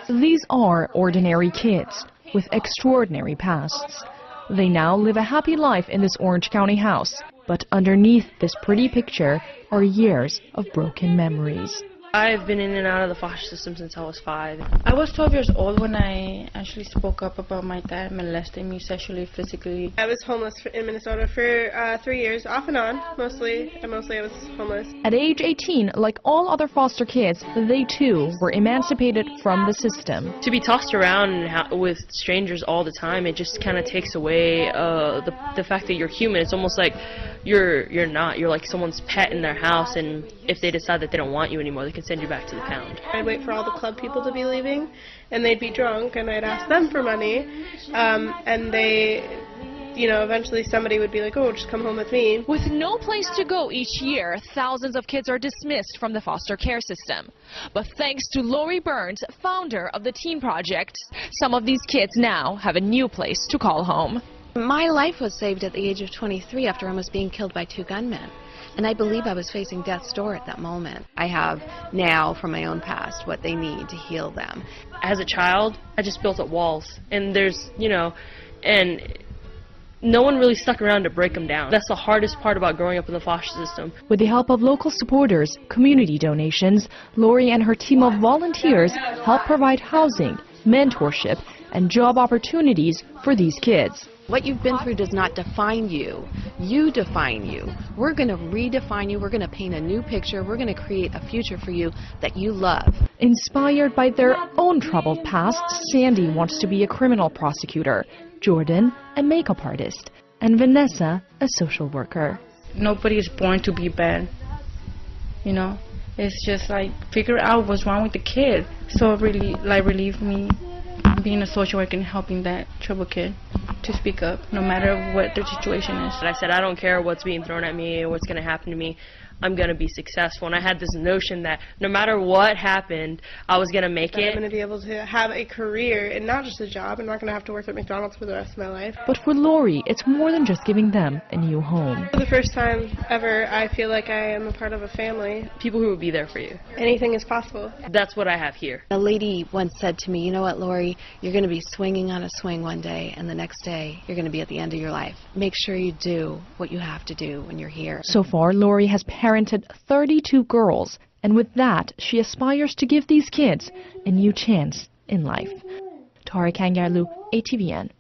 These are ordinary kids with extraordinary pasts. They now live a happy life in this Orange County house, but underneath this pretty picture are years of broken memories. I've been in and out of the foster system since I was 5. I was 12 years old when I actually spoke up about my dad molesting me sexually, physically. I was homeless in Minnesota for 3 years, off and on, mostly I was homeless. At age 18, like all other foster kids, they too were emancipated from the system. To be tossed around with strangers all the time, it just kind of takes away the fact that you're human. It's almost like you're like someone's pet in their house, and if they decide that they don't want you anymore, they can send you back to the pound. I'd wait for all the club people to be leaving, and they'd be drunk, and I'd ask them for money, and they, eventually somebody would be like, oh, just come home with me. With no place to go each year, thousands of kids are dismissed from the foster care system. But thanks to Lauri Burns, founder of the Teen Project, some of these kids now have a new place to call home. My life was saved at the age of 23 after almost being killed by 2 gunmen. And I believe I was facing death's door at that moment. I have now, from my own past, what they need to heal them. As a child, I just built up walls. And there's, and no one really stuck around to break them down. That's the hardest part about growing up in the foster system. With the help of local supporters, community donations, Lauri and her team of volunteers help provide housing, mentorship, and job opportunities for these kids. What you've been through does not define you. You define you. We're going to redefine you. We're going to paint a new picture. We're going to create a future for you that you love. Inspired by their own troubled past, Sandy wants to be a criminal prosecutor, Jordan a makeup artist, and Vanessa a social worker. Nobody is born to be bad. It's just like figure out what's wrong with the kid. So it really relieved me being a social worker and helping that troubled kid to speak up, no matter what their situation is. And I said, I don't care what's being thrown at me or what's going to happen to me. I'm going to be successful. And I had this notion that no matter what happened, I was going to make it. I'm going to be able to have a career and not just a job. I'm not going to have to work at McDonald's for the rest of my life. But for Lauri, it's more than just giving them a new home. For the first time ever, I feel like I am a part of a family. People who will be there for you. Anything is possible. That's what I have here. A lady once said to me, you know what, Lauri, you're going to be swinging on a swing one day, and the next day you're going to be at the end of your life. Make sure you do what you have to do when you're here. So far, Lauri has parented 32 girls, and with that, she aspires to give these kids a new chance in life. Tara Kangarlu, ATVN.